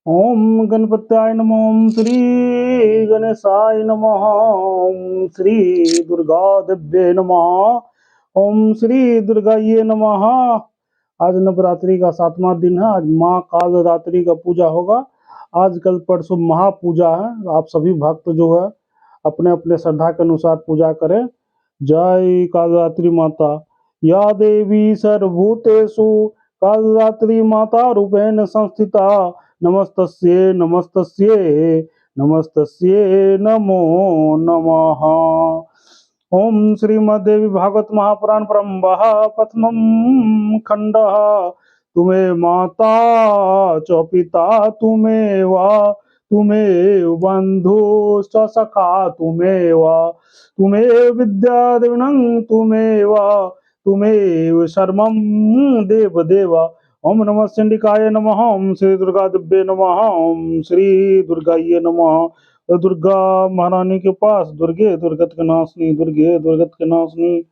ओम गणपत्याय नमः। ओम श्री गणेशाय नमः। ओम श्री दुर्गा देव्ये नमः। ओम श्री दुर्गाये नमः। आज नवरात्रि का 7वां दिन है। आज माँ कालरात्रि का पूजा होगा। आज कल परसों महापूजा है। आप सभी भक्त जो है अपने अपने श्रद्धा के अनुसार पूजा करें। जय कालरात्रि माता। या देवी सर्वभूतेषु कालरात्रि माता रूपेण संस्थिता। नमस्तस्ये नमस्तस्ये नमस्तस्ये नमो नमः। ओम श्रीमद्देवी भागवत महापुराण परम्बः प्रथमं खंडः। तुम्हें माता च पिता तुमेव तुमेव बन्धुश्च सखा तुमेव तुमेव विद्या द्रविणं तुमेव तुमेव शर्मं देवदेव। ओम नमः चंडिकाय नमः। ओम श्री दुर्गा दिव्ये नमः। ओम श्री दुर्गाये नमः। तो दुर्गा महारानी के पास दुर्गे दुर्गत के नाशनी, दुर्गे दुर्गत के नाशनी।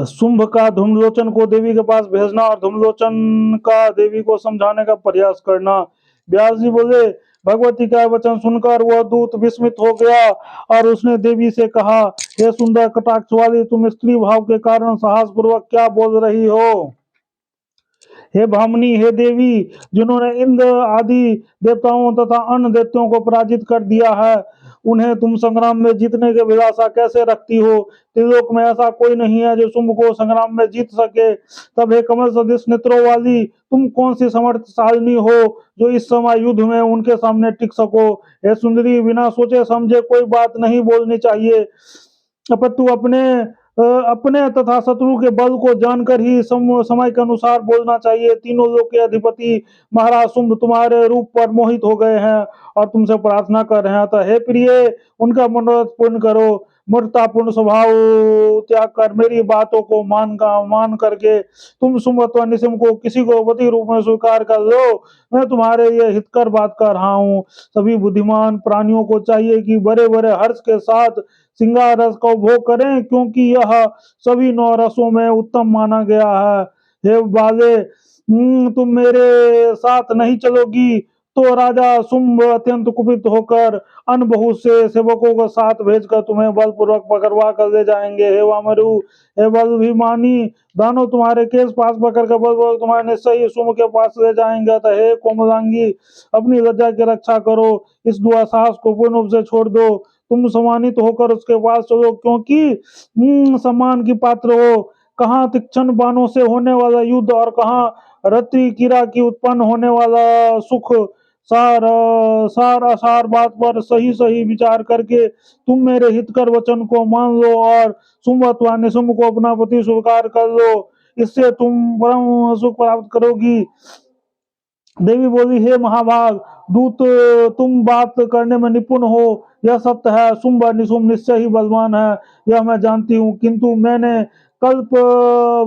शुंभ का धूमलोचन को देवी के पास भेजना और धूमलोचन का देवी को समझाने का प्रयास करना। व्यास जी बोले, भगवती का वचन सुनकर वह दूत विस्मित हो गया और उसने देवी से कहा, हे सुंदर कटाक्ष वाली, तुम स्त्री भाव के कारण साहस पूर्वक क्या बोल रही हो? हे भामिनी, हे देवी, जिन्होंने इंद्र आदि देवताओं तथा अन्य दैत्यों को पराजित कर दिया है, उन्हें तुम संग्राम में जीतने की अभिलाषा कैसे रखती हो? त्रिलोक में ऐसा कोई नहीं है जो शुंभ को संग्राम में जीत सके। तब हे कमल सदृश नेत्रों वाली, तुम कौन सी समर्थशालिनी हो जो इस समय युद्ध में उनके सामने टिक सको? हे सुंदरी, बिना सोचे समझे कोई बात नहीं बोलनी चाहिए, अपितु अपने तथा शत्रु के बल को जानकर ही समय के अनुसार बोलना चाहिए। तीनों लोक के अधिपति महाराज शुंभ तुम्हारे रूप पर मोहित हो गए हैं और तुमसे प्रार्थना कर रहे हैं। अतः हे प्रिय, उनका मनोरथ पूर्ण करो। मूर्खतापूर्ण स्वभाव त्याग कर मेरी बातों को मान करके तुम शुंभ अथवा निशुंभ को किसी को पति रूप में स्वीकार कर लो। मैं तुम्हारे ये हितकर बात कर रहा हूँ। सभी बुद्धिमान प्राणियों को चाहिए कि बड़े बड़े हर्ष के साथ श्रृंगार रस का उपभोग करें, क्योंकि यह सभी 9 रसों में उत्तम माना गया है। हे बाले, तुम मेरे साथ नहीं चलोगी तो राजा शुंभ अत्यंत कुपित होकर अन्य बहुत से सेवकों को साथ भेजकर तुम्हें बलपूर्वक पकड़वा कर ले जाएंगे। हे वामरु, हे बलभिमानी, दानव तुम्हारे केस पास पकड़कर बलपूर्वक तुम्हारे निश्चय ही शुंभ के पास ले जाएंगे। तो हे कोमलांगी, अपनी लज्जा की रक्षा करो, इस दुस्साहस को पूर्ण रूप से छोड़ दो। तुम सम्मानित होकर उसके पास चलो, क्योंकि सम्मान की पात्र हो। कहाँ तीक्ष्ण बाणों से होने वाला युद्ध और कहाँ रति कीड़ा की उत्पन्न होने वाला सुख। सार सार असार बात पर सही सही विचार करके तुम मेरे हितकर वचन को मान लो और शुंभ अथवा निशुंभ को अपना पति स्वीकार कर लो। इससे तुम परम सुख प्राप्त करोगी। देवी बोली, हे महाभाग दूत, तुम बात करने में निपुण हो, यह सत्य है। शुंभ निशुंभ निश्चय ही बलवान है, यह मैं जानती हूँ, किंतु मैंने कल्प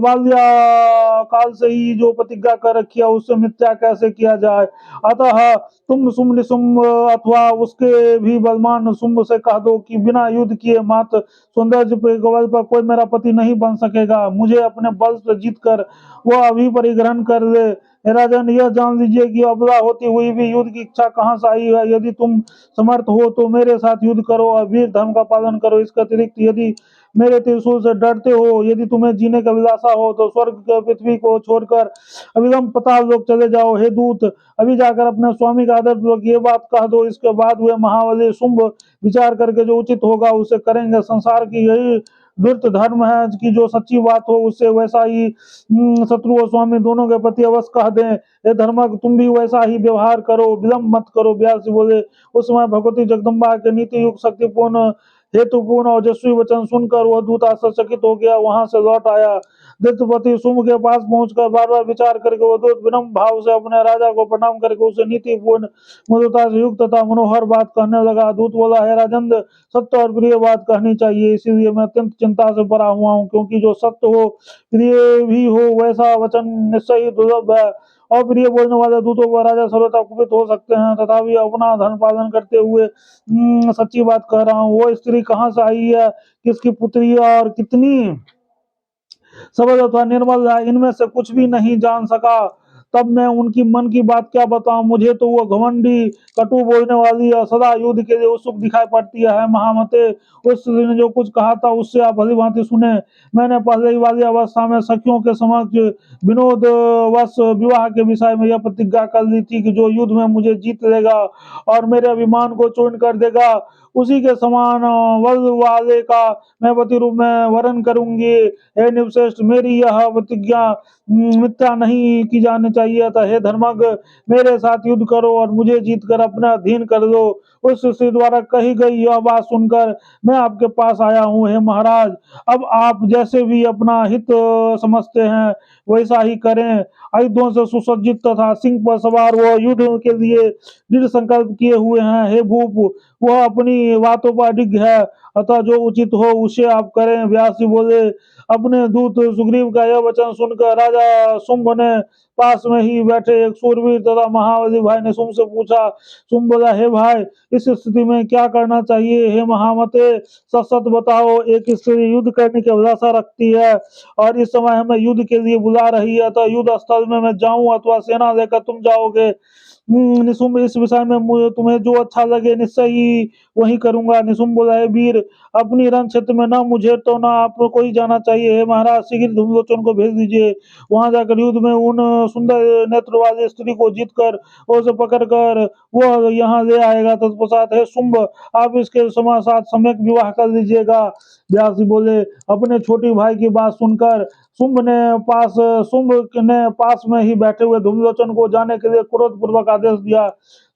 बाल्या काल से ही जो प्रतिज्ञा कर रखी है उससे मिथ्या कैसे किया जाए। अतः तुम शुंभ निशुंभ अथवा उसके भी बलवान शुंभ से कह दो कि बिना युद्ध किए मात्र सौंदर्य बल पर कोई मेरा पति नहीं बन सकेगा। मुझे अपने बल से जीत कर वह अभी परिग्रहण कर ले। राजन, यह जान लीजिए कि अबला होती हुई भी युद्ध की इच्छा कहाँ से आई है। यदि तुम समर्थ हो तो मेरे साथ युद्ध करो और वीर धर्म का पालन करो। इसके अतिरिक्त यदि मेरे त्रिशूल से डरते हो, यदि तुम्हें जीने का अभिलाषा हो, तो स्वर्ग पृथ्वी को छोड़कर अविलंब पाताल लोक चले जाओ। हे दूत, अभी जाकर अपने स्वामी का आदर पूर्वक ये बात कह दो। इसके बाद वे महाबली शुंभ विचार करके जो उचित होगा उसे करेंगे। संसार की यही धूर्त धर्म है कि जो सच्ची बात हो उससे वैसा ही शत्रु और स्वामी दोनों के प्रति अवश्य कह दें। हे धर्मक, तुम भी वैसा ही व्यवहार करो, विलंब मत करो। व्यास जी बोले, उस समय भगवती जगदम्बा के नीति युक्त शक्तिपूर्ण हेतुपूर्ण और यशस्वी वचन सुनकर वह दूत आश्चर्यचकित हो गया, वहां से लौट आया। दैत्यपति शुंभ के पास पहुंचकर बार बार विचार करके वह दूत विनम्र भाव से अपने राजा को प्रणाम करके उसे नीतिपूर्ण मधुरता से युक्त तथा मनोहर बात कहने लगा। दूत बोला, हे राजन, सत्य और प्रिय बात कहनी चाहिए, इसीलिए मैं अत्यंत चिंता से पड़ा हुआ हूँ, क्योंकि जो सत्य हो, प्रिय भी हो, वैसा वचन निश्चय ही दुर्लभ है। अप्रिय बोलने वाले दूतों को राजा सर्वथा कुपित हो सकते हैं, तथापि अपना धर्म पालन करते हुए सच्ची बात कह रहा हूँ। वो स्त्री कहाँ से आई है, किसकी पुत्री है और कितनी सबल अथवा निर्मल है, इनमें से कुछ भी नहीं जान सका। तब मैं उनकी मन की बात क्या बताऊं, मुझे तो वो घमंडी, कटु बोलने वाली और सदा युद्ध के लिए उत्सुक दिखाई पड़ती है महामते। उस स्त्री ने जो कुछ कहा था उससे आप भली भांति सुने। मैंने पहले ही वाली अवस्था में सखियों के समक्ष विनोद वश विवाह के विषय में यह प्रतिज्ञा कर ली थी कि जो युद्ध में मुझे जीत लेगा और मेरे अभिमान को चूर्ण कर देगा, उसी के समान बल वाले का मैं पति रूप में वरण करूंगी। हे निवश्रेष्ठ, मेरी यह प्रतिज्ञा मिथ्या नहीं की जानी चाहिए। अतः हे धर्मज्ञ, मेरे साथ युद्ध करो और मुझे जीत कर अपना अधीन कर दो। उस स्त्री द्वारा कही गई यह बात सुनकर मैं आपके पास आया हूँ। हे महाराज, अब आप जैसे भी अपना हित समझते हैं वैसा ही करें। आयुधों से सुसज्जित तथा सिंह पर सवार वो युद्ध के लिए दृढ़ संकल्प किए हुए हैं। हे भूप, वह अपनी बातों पर अडिग है, अतः जो उचित हो उसे आप करें। व्यास जी बोले, अपने दूत सुग्रीव का यह वचन सुनकर राजा शुंभ ने पास में ही बैठे एक सूरवीर तथा महाबली भाई ने शुंभ से पूछा। शुंभ बोला, हे भाई, इस स्थिति में क्या करना चाहिए? हे महामते, सच सच बताओ। एक स्त्री युद्ध करने की अभिलाषा रखती है और इस समय हमें युद्ध के लिए बुला रही है, तो युद्ध स्थल में मैं जाऊं अथवा सेना लेकर तुम जाओगे? निशुंभ, इस विषय में तुम्हें जो अच्छा लगे निश्चय ही वही करूंगा। निशुंभ बोला, है वीर, अपनी रण क्षेत्र में ना मुझे तो ना आपको ही जाना चाहिए। हे महाराज, शीघ्र धूम्रलोचन को भेज दीजिए। वहां जाकर युद्ध में उन सुंदर नेत्र वाली स्त्री को जीत कर उसे पकड़ कर वह यहाँ ले आएगा। तत्पश्चात हे शुंभ, आप इसके साथ सम्यक विवाह कर लीजिएगा। व्यास जी बोले, अपने छोटे भाई की बात सुनकर शुंभ ने पास में ही बैठे हुए धूम्रलोचन को जाने के लिए क्रोध पूर्वक आदेश दिया।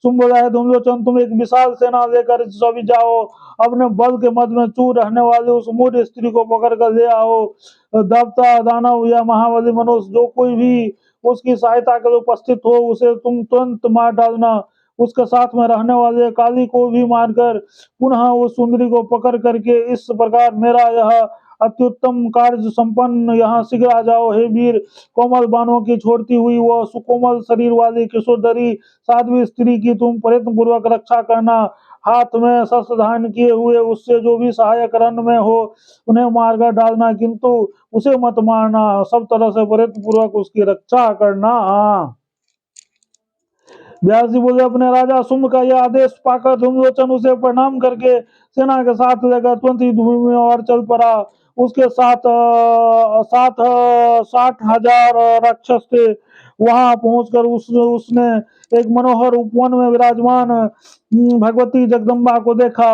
शुंभ बोला, है धूम्रलोचन, तुम एक विशाल सेना लेकर सभी जाओ, अपने बल के मध्य में चूर रहने वाले उस मूढ़ स्त्री को पकड़ कर ले आओ। देवता, दानव या महाबली मनुष्य जो कोई भी उसकी सहायता के लिए उपस्थित हो उसे तुम तुरंत मार डालना। उसके साथ में रहने वाले काली को भी मारकर पुनः उस सुंदरी को पकड़ करके इस प्रकार मेरा यह अत्युत्तम कार्य संपन्न यहाँ शीघ्र आ जाओ। हे वीर, कोमल बाणों की छोड़ती हुई वह सुकोमल शरीर वाली किशोरधरी साध्वी स्त्री की तुम प्रयत्न पूर्वक रक्षा करना। हाथ में शस्त्र धारण किए हुए उससे जो भी सहायक रण में हो उन्हें मारकर डालना, किंतु उसे मत मारना। सब तरह से प्रयत्न पूर्वक उसकी रक्षा करना। व्यास जी बोले, अपने राजा शुंभ का यह आदेश पाकर धूम्रलोचन उसे प्रणाम करके सेना के साथ लेकर तुरंत ही भूमि में और चल पड़ा। उसके साथ 60,000 राक्षस थे। वहां पहुंचकर उसने एक मनोहर उपवन में विराजमान भगवती जगदम्बा को देखा।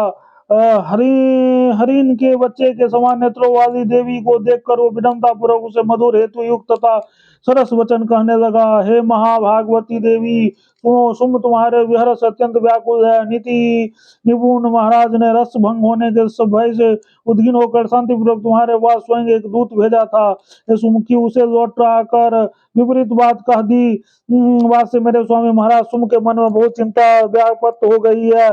हरिन के बच्चे के समान नेत्रों वाली देवी को देखकर वो विनम्रता पूर्वक उसे मधुर हेतु युक्त तथा सरस वचन कहने लगा। हे महाभागवती देवी, सुनो, शुंभ तुम्हारे विहर से अत्यंत व्याकुल है। नीति निपुण महाराज ने रस भंग होने के सब भय से उद्गीन होकर शांतिपूर्वक तुम्हारे पास स्वयं एक दूत भेजा था। हे सुमुखी, उसे लौट आकर विपरीत बात कह दी। बात से मेरे स्वामी महाराज शुंभ के मन में बहुत चिंता व्यापत हो गई है।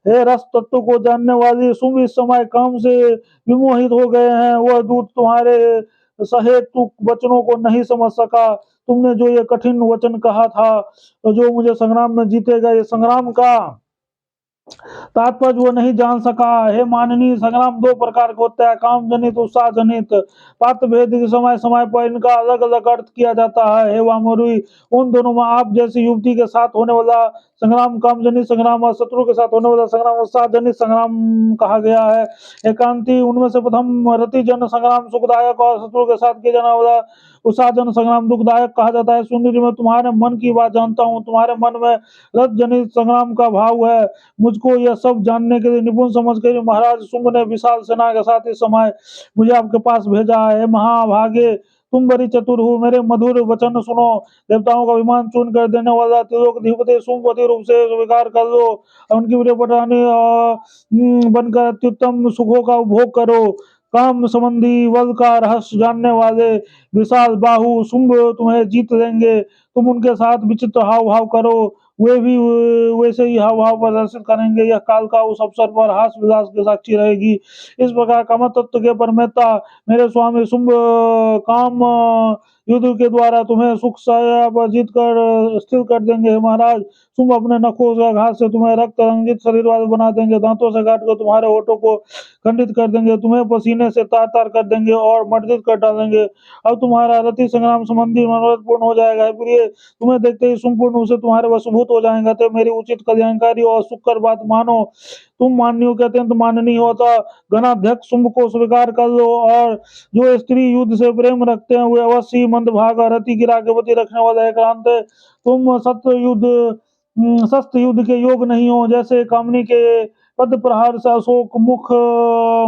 हे रस तत्व को जानने वाली शुंभ इस समय काम से विमोहित हो गए हैं। वह दूत तुम्हारे सहेतुक वचनों को नहीं समझ सका। तुमने जो ये कठिन वचन कहा था, जो मुझे संग्राम में जीतेगा, ये संग्राम का तात्पर्य वो नहीं जान सका। हे माननीय, संग्राम दो प्रकार का होता है, काम जनित, उत्साह जनित। पात्र भेद के समय समय पर इनका अलग अलग अर्थ किया जाता है। हे वामरुई, उन दोनों में आप जैसी युवती के साथ होने वाला संग्राम काम जनित संग्राम और शत्रु के साथ होने वाला संग्राम उत्साह जनित संग्राम कहा गया है। एकांति, उनमें से प्रथम रति जन संग्राम सुखदायक और शत्रु के साथ किया जाने वाला उत्साह जन संग्राम दुखदायक कहा जाता है। सुंदरी, मैं तुम्हारे मन की बात जानता हूँ, तुम्हारे मन में रथ जनित संग्राम का भाव है। मुझको यह सब जानने के लिए निपुण समझ कर महाराज शुंभ ने विशाल सेना के साथ इस समय मुझे आपके पास भेजा है। महाभागे, तुम बड़ी चतुर हो, मेरे मधुर वचन सुनो। देवताओं का विमान चूर्ण कर देने वाला त्रिलोकाधिपति शुंभपति रूप से स्वीकार कर लो। उनकी प्रिय पटानी बनकर अत्युत्तम सुखों का उपभोग करो। काम संबंधी बल का रहस्य जानने वाले विशाल बाहु शुंभ तुम्हें जीत लेंगे। तुम उनके साथ विचित्र हाव भाव करो, वे भी वैसे ही हाव भाव प्रदर्शित करेंगे। यह काल का उस अवसर पर हास विलास की साक्षी रहेगी। इस प्रकार काम तत्व के परमेता मेरे स्वामी शुंभ काम युद्ध के द्वारा तुम्हें सुख साया पर जीत कर स्थिर कर देंगे। हे महाराज, तुम अपने नखों का घात से तुम्हें रक्त रंजित शरीर वाले बना देंगे। दांतों से काट कर तुम्हारे होठों को खंडित कर देंगे। तुम्हें पसीने से तार तार कर देंगे और मर्दित कर डालेंगे। अब तुम्हारा रति संग्राम संबंधी मनोरथ पूर्ण हो जाएगा। हे प्रिय, तुम्हें देखते ही संपूर्ण रूप से तुम्हारे वशभूत हो जाएंगे। तो मेरी उचित कल्याणकारी और सुखकर बात मानो। तुम मान्यों के अत्यंत माननीय होता गणाध्यक्ष शुंभ को स्वीकार कर लो, और जो स्त्री युद्ध से प्रेम रखते हैं वे अवश्य ही मंदभागा रति की रागवती रखने वाले एकांत है। तुम शस्त्र युद्ध के योग नहीं हो। जैसे कामनी के पद प्रहार से अशोक मुख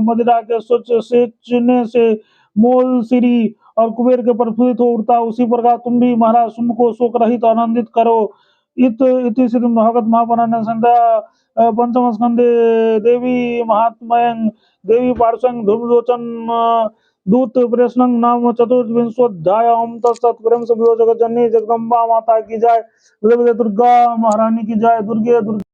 मदिरा के स्वच्छ सेचने से मोल सिरी और कुबेर के प्रफुल्लित हो उठता, उसी प्रकार तुम भी महाराज शुंभ को शोक रहित आनंदित करो। इति श्री भागवत महापुराण संध्या पंचम स्कंदे देवी महात्म्यं देवी पार्श्वं धूम्रलोचन दूत प्रश्नं नाम चतुर्विंशोऽध्याय। ओम तत्सत्। प्रेम से बोलो जगत जननी जगदम्बा माता की जय। दुर्गा महारानी की जय। दुर्गे दुर्गे।